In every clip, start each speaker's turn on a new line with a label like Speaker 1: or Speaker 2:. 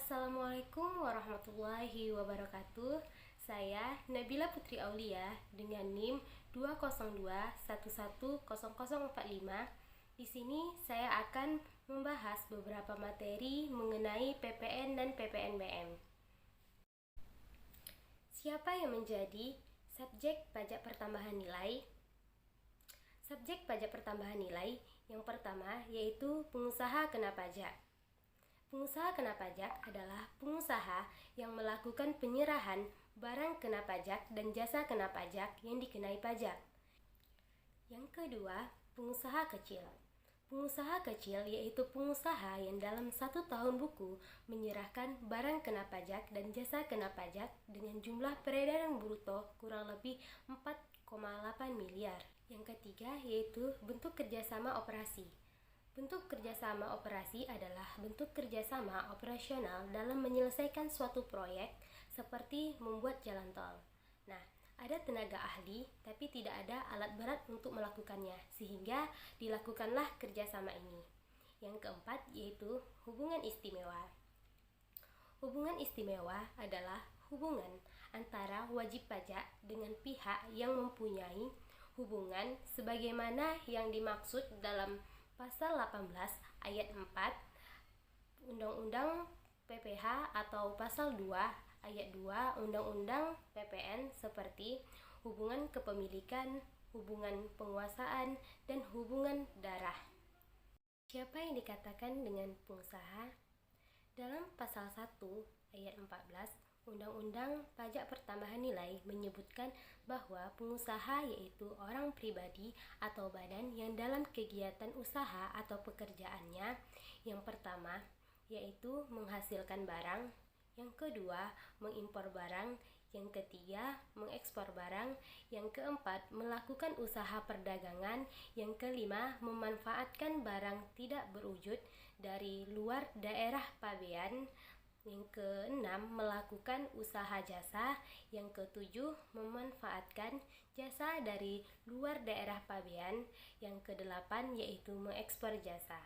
Speaker 1: Assalamualaikum warahmatullahi wabarakatuh. Saya Nabila Putri Aulia dengan NIM 202110045. Di sini saya akan membahas beberapa materi mengenai PPN dan PPNBM. Siapa yang menjadi subjek pajak pertambahan nilai? Subjek pajak pertambahan nilai yang pertama yaitu pengusaha kena pajak. Pengusaha kena pajak adalah pengusaha yang melakukan penyerahan barang kena pajak dan jasa kena pajak yang dikenai pajak. Yang kedua, pengusaha kecil. Pengusaha kecil yaitu pengusaha yang dalam 1 tahun buku menyerahkan barang kena pajak dan jasa kena pajak dengan jumlah peredaran bruto kurang lebih 4,8 miliar. Yang ketiga yaitu bentuk kerjasama operasi. Bentuk kerjasama operasi adalah bentuk kerjasama operasional dalam menyelesaikan suatu proyek seperti membuat jalan tol. Nah, ada tenaga ahli tapi tidak ada alat berat untuk melakukannya, sehingga dilakukanlah kerjasama ini. Yang keempat yaitu hubungan istimewa. Hubungan istimewa adalah hubungan antara wajib pajak dengan pihak yang mempunyai hubungan sebagaimana yang dimaksud dalam Pasal 18 ayat 4 Undang-Undang PPH atau Pasal 2 ayat 2 Undang-Undang PPN seperti hubungan kepemilikan, hubungan penguasaan, dan hubungan darah. Siapa yang dikatakan dengan pengusaha? Dalam Pasal 1 ayat 14 Undang-Undang Pajak Pertambahan Nilai menyebutkan bahwa pengusaha yaitu orang pribadi atau badan yang dalam kegiatan usaha atau pekerjaannya yang pertama yaitu menghasilkan barang, yang kedua mengimpor barang, yang ketiga mengekspor barang, yang keempat melakukan usaha perdagangan, yang kelima memanfaatkan barang tidak berwujud dari luar daerah pabean, yang keenam melakukan usaha jasa, yang ketujuh memanfaatkan jasa dari luar daerah pabean, yang kedelapan yaitu mengekspor jasa.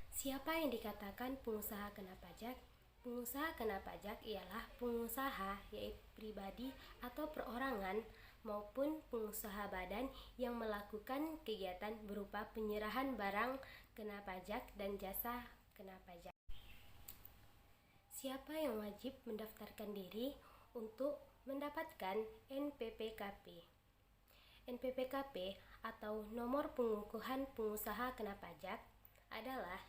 Speaker 1: Siapa yang dikatakan pengusaha kena pajak? Pengusaha kena pajak ialah pengusaha yaitu pribadi atau perorangan maupun pengusaha badan yang melakukan kegiatan berupa penyerahan barang kena pajak dan jasa kena pajak. Siapa yang wajib mendaftarkan diri untuk mendapatkan NPPKP? NPPKP atau Nomor Pengukuhan Pengusaha Kena Pajak adalah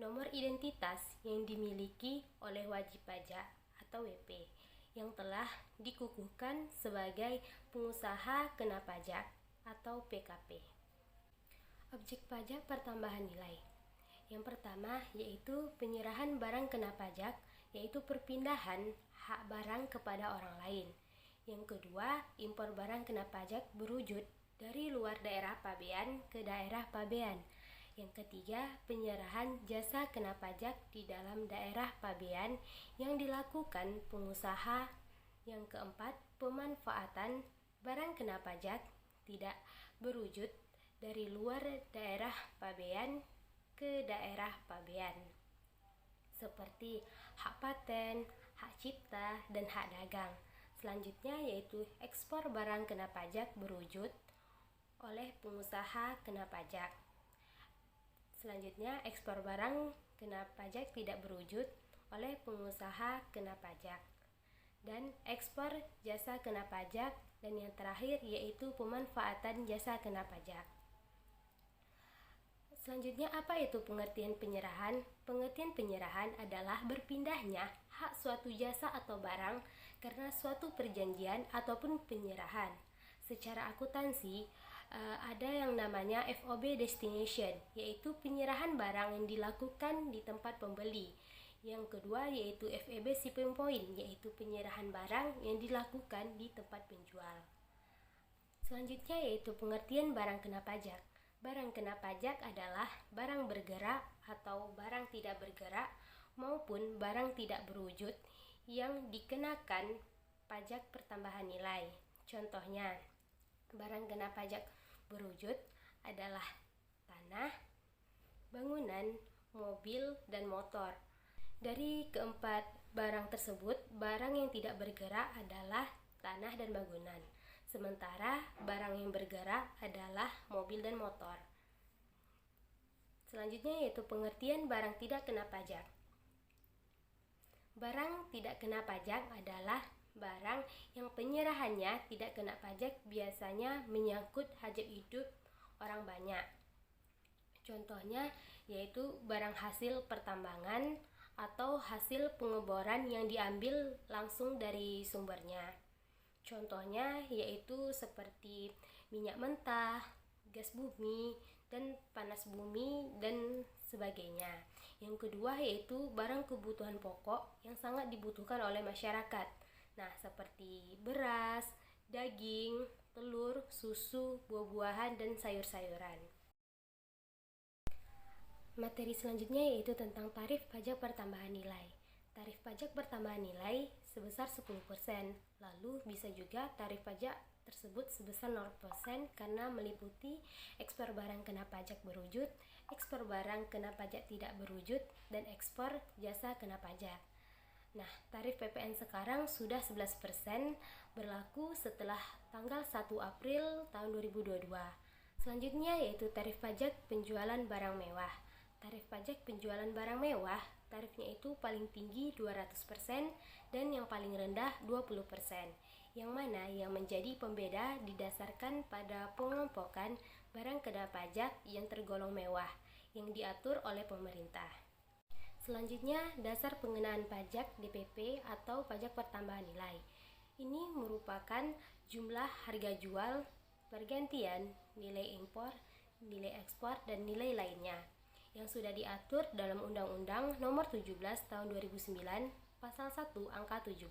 Speaker 1: nomor identitas yang dimiliki oleh wajib pajak atau WP yang telah dikukuhkan sebagai pengusaha kena pajak atau PKP. Objek pajak pertambahan nilai. Yang pertama yaitu penyerahan barang kena pajak, yaitu perpindahan hak barang kepada orang lain. Yang kedua, impor barang kena pajak berwujud dari luar daerah pabean ke daerah pabean. Yang ketiga, penyerahan jasa kena pajak di dalam daerah pabean yang dilakukan pengusaha. Yang keempat, pemanfaatan barang kena pajak tidak berwujud dari luar daerah pabean ke daerah pabean, seperti hak paten, hak cipta, dan hak dagang. Selanjutnya yaitu ekspor barang kena pajak berwujud oleh pengusaha kena pajak. Selanjutnya ekspor barang kena pajak tidak berwujud oleh pengusaha kena pajak. Dan ekspor jasa kena pajak, dan yang terakhir yaitu pemanfaatan jasa kena pajak. Selanjutnya, apa itu pengertian penyerahan? Pengertian penyerahan adalah berpindahnya hak suatu jasa atau barang karena suatu perjanjian ataupun penyerahan. Secara akuntansi, ada yang namanya FOB destination, yaitu penyerahan barang yang dilakukan di tempat pembeli. Yang kedua yaitu FEB shipping point, yaitu penyerahan barang yang dilakukan di tempat penjual. Selanjutnya yaitu pengertian barang kena pajak. Barang kena pajak adalah barang bergerak atau barang tidak bergerak maupun barang tidak berwujud yang dikenakan pajak pertambahan nilai. Contohnya, barang kena pajak berwujud adalah tanah, bangunan, mobil, dan motor. Dari keempat barang tersebut, barang yang tidak bergerak adalah tanah dan bangunan, sementara barang yang bergerak adalah mobil dan motor. Selanjutnya yaitu pengertian barang tidak kena pajak. Barang tidak kena pajak adalah barang yang penyerahannya tidak kena pajak, biasanya menyangkut hajat hidup orang banyak. Contohnya yaitu barang hasil pertambangan atau hasil pengeboran yang diambil langsung dari sumbernya. Contohnya yaitu seperti minyak mentah, gas bumi, dan panas bumi, dan sebagainya. Yang kedua yaitu barang kebutuhan pokok yang sangat dibutuhkan oleh masyarakat. Nah, seperti beras, daging, telur, susu, buah-buahan, dan sayur-sayuran. Materi selanjutnya yaitu tentang tarif pajak pertambahan nilai. Tarif pajak pertambahan nilai sebesar 10%, lalu bisa juga tarif pajak tersebut sebesar 0% karena meliputi ekspor barang kena pajak berwujud, ekspor barang kena pajak tidak berwujud, dan ekspor jasa kena pajak. Nah, tarif PPN sekarang sudah 11%, berlaku setelah tanggal 1 April tahun 2022. Selanjutnya yaitu tarif pajak penjualan barang mewah. Tarif pajak penjualan barang mewah, tarifnya itu paling tinggi 200% dan yang paling rendah 20%. Yang mana yang menjadi pembeda didasarkan pada pengelompokan barang kena pajak yang tergolong mewah yang diatur oleh pemerintah. Selanjutnya, dasar pengenaan pajak DPP atau pajak pertambahan nilai. Ini merupakan jumlah harga jual, pergantian, nilai impor, nilai ekspor, dan nilai lainnya yang sudah diatur dalam Undang-Undang Nomor 17 Tahun 2009 Pasal 1 Angka 17.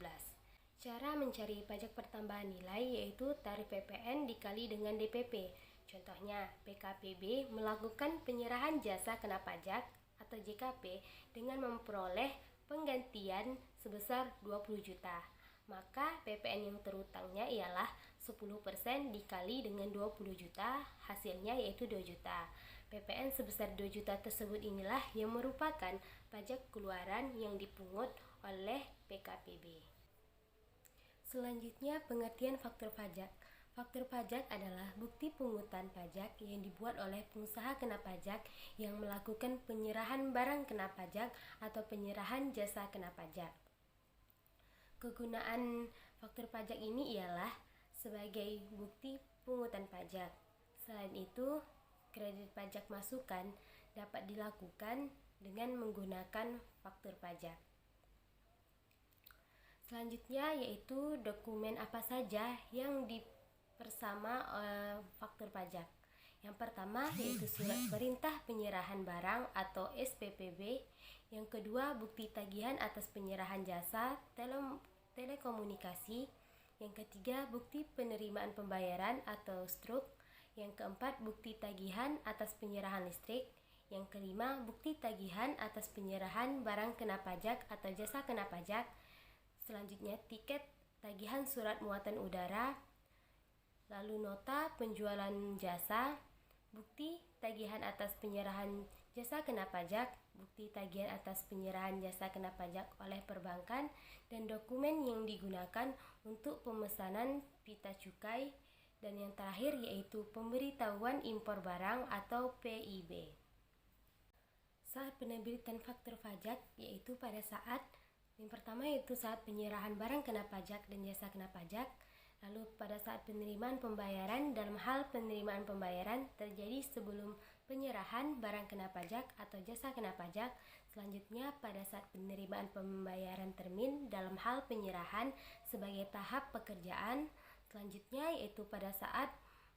Speaker 1: Cara mencari pajak pertambahan nilai yaitu tarif PPN dikali dengan DPP. Contohnya, PKPB melakukan penyerahan jasa kena pajak atau JKP dengan memperoleh penggantian sebesar 20 juta. Maka PPN yang terutangnya ialah 10% dikali dengan 20 juta, hasilnya yaitu 2 juta. PPN sebesar 2 juta tersebut inilah yang merupakan pajak keluaran yang dipungut oleh PKPB. Selanjutnya, pengertian faktur pajak. Faktur pajak adalah bukti pungutan pajak yang dibuat oleh pengusaha kena pajak yang melakukan penyerahan barang kena pajak atau penyerahan jasa kena pajak. Kegunaan faktur pajak ini ialah sebagai bukti pungutan pajak. Selain itu, kredit pajak masukan dapat dilakukan dengan menggunakan faktur pajak. Selanjutnya yaitu dokumen apa saja yang dipersama faktur pajak. Yang pertama yaitu surat perintah penyerahan barang atau SPPB. Yang kedua, bukti tagihan atas penyerahan jasa telekomunikasi. Yang ketiga, bukti penerimaan pembayaran atau STRUK. Yang keempat, bukti tagihan atas penyerahan listrik. Yang kelima, bukti tagihan atas penyerahan barang kena pajak atau jasa kena pajak. Selanjutnya, tiket tagihan surat muatan udara. Lalu nota penjualan jasa, bukti tagihan atas penyerahan jasa kena pajak, bukti tagihan atas penyerahan jasa kena pajak oleh perbankan, dan dokumen yang digunakan untuk pemesanan pita cukai. Dan yang terakhir yaitu pemberitahuan impor barang atau PIB. Saat penerbitan faktur pajak yaitu pada saat yang pertama yaitu saat penyerahan barang kena pajak dan jasa kena pajak. Lalu pada saat penerimaan pembayaran, dalam hal penerimaan pembayaran terjadi sebelum penyerahan barang kena pajak atau jasa kena pajak. Selanjutnya pada saat penerimaan pembayaran termin dalam hal penyerahan sebagai tahap pekerjaan. Selanjutnya yaitu pada saat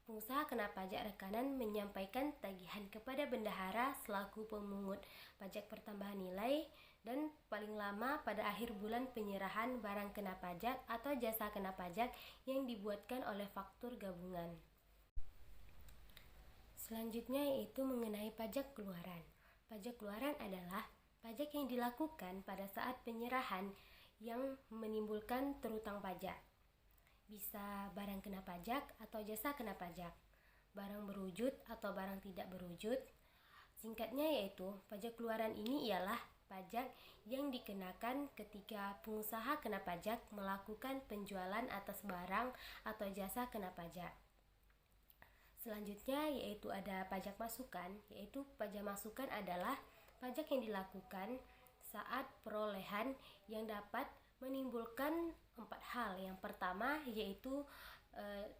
Speaker 1: pengusaha kena pajak rekanan menyampaikan tagihan kepada bendahara selaku pemungut pajak pertambahan nilai, dan paling lama pada akhir bulan penyerahan barang kena pajak atau jasa kena pajak yang dibuatkan oleh faktur gabungan. Selanjutnya yaitu mengenai pajak keluaran. Pajak keluaran adalah pajak yang dilakukan pada saat penyerahan yang menimbulkan terutang pajak. Bisa barang kena pajak atau jasa kena pajak, barang berwujud atau barang tidak berwujud. Singkatnya yaitu pajak keluaran ini ialah pajak yang dikenakan ketika pengusaha kena pajak melakukan penjualan atas barang atau jasa kena pajak. Selanjutnya yaitu ada pajak masukan, yaitu pajak masukan adalah pajak yang dilakukan saat perolehan yang dapat menimbulkan 4 hal. Yang pertama yaitu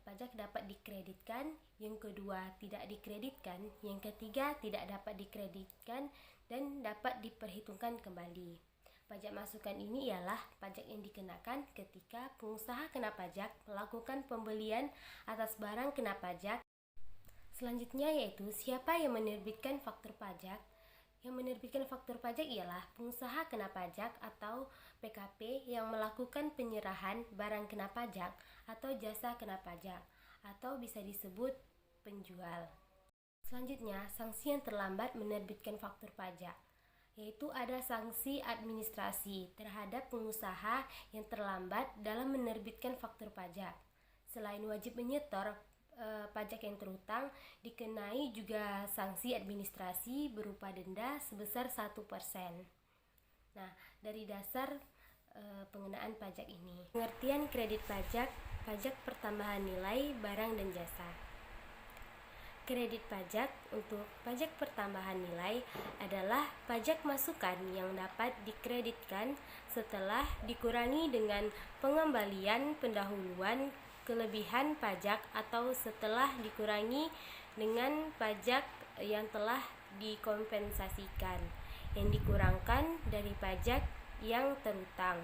Speaker 1: pajak dapat dikreditkan, yang kedua tidak dikreditkan, yang ketiga tidak dapat dikreditkan dan dapat diperhitungkan kembali. Pajak masukan ini ialah pajak yang dikenakan ketika pengusaha kena pajak melakukan pembelian atas barang kena pajak. Selanjutnya yaitu siapa yang menerbitkan faktur pajak. Yang menerbitkan faktur pajak ialah pengusaha kena pajak atau PKP yang melakukan penyerahan barang kena pajak atau jasa kena pajak, atau bisa disebut penjual. Selanjutnya, sanksi yang terlambat menerbitkan faktur pajak, yaitu ada sanksi administrasi terhadap pengusaha yang terlambat dalam menerbitkan faktur pajak. Selain wajib menyetor pajak yang terhutang, dikenai juga sanksi administrasi berupa denda sebesar 1%. Nah, dari dasar pengenaan pajak ini. Pengertian kredit pajak, pajak pertambahan nilai barang dan jasa. Kredit pajak untuk pajak pertambahan nilai adalah pajak masukan yang dapat dikreditkan setelah dikurangi dengan pengembalian pendahuluan kelebihan pajak atau setelah dikurangi dengan pajak yang telah dikompensasikan yang dikurangkan dari pajak yang terhutang.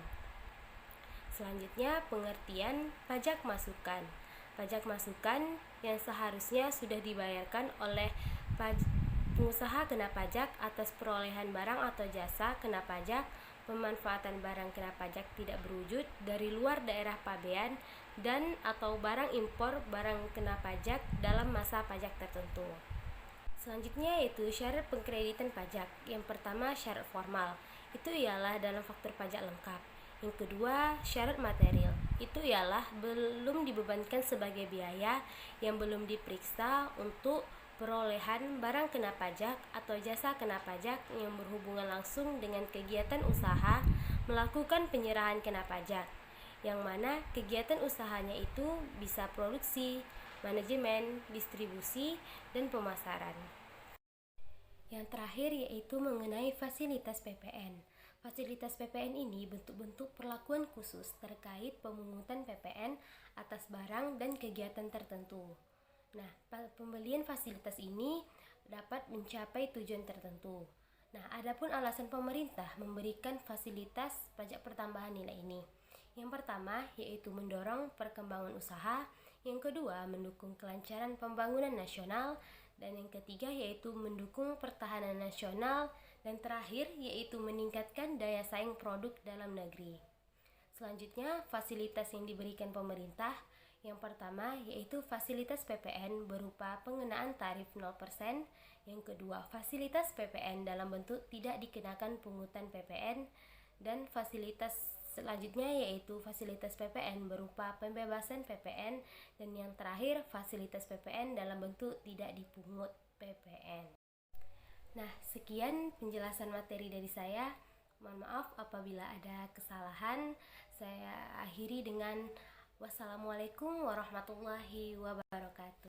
Speaker 1: Selanjutnya, pengertian pajak masukan. Pajak masukan yang seharusnya sudah dibayarkan oleh pengusaha kena pajak atas perolehan barang atau jasa kena pajak, pemanfaatan barang kena pajak tidak berwujud dari luar daerah pabean, dan atau barang impor barang kena pajak dalam masa pajak tertentu. Selanjutnya yaitu syarat pengkreditan pajak. Yang pertama, syarat formal, itu ialah dalam faktur pajak lengkap. Yang kedua, syarat material, itu ialah belum dibebankan sebagai biaya yang belum diperiksa untuk perolehan barang kena pajak atau jasa kena pajak yang berhubungan langsung dengan kegiatan usaha melakukan penyerahan kena pajak, yang mana kegiatan usahanya itu bisa produksi, manajemen, distribusi, dan pemasaran. Yang terakhir yaitu mengenai fasilitas PPN. Fasilitas PPN ini bentuk-bentuk perlakuan khusus terkait pemungutan PPN atas barang dan kegiatan tertentu. Nah, pembelian fasilitas ini dapat mencapai tujuan tertentu. Nah, adapun alasan pemerintah memberikan fasilitas pajak pertambahan nilai ini. Yang pertama yaitu mendorong perkembangan usaha, yang kedua mendukung kelancaran pembangunan nasional, dan yang ketiga yaitu mendukung pertahanan nasional, dan terakhir yaitu meningkatkan daya saing produk dalam negeri. Selanjutnya, fasilitas yang diberikan pemerintah. Yang pertama yaitu fasilitas PPN berupa pengenaan tarif 0%, yang kedua fasilitas PPN dalam bentuk tidak dikenakan pungutan PPN, dan fasilitas selanjutnya yaitu fasilitas PPN berupa pembebasan PPN, dan yang terakhir fasilitas PPN dalam bentuk tidak dipungut PPN. Nah, sekian penjelasan materi dari saya. Mohon maaf apabila ada kesalahan. Saya akhiri dengan wassalamualaikum warahmatullahi wabarakatuh.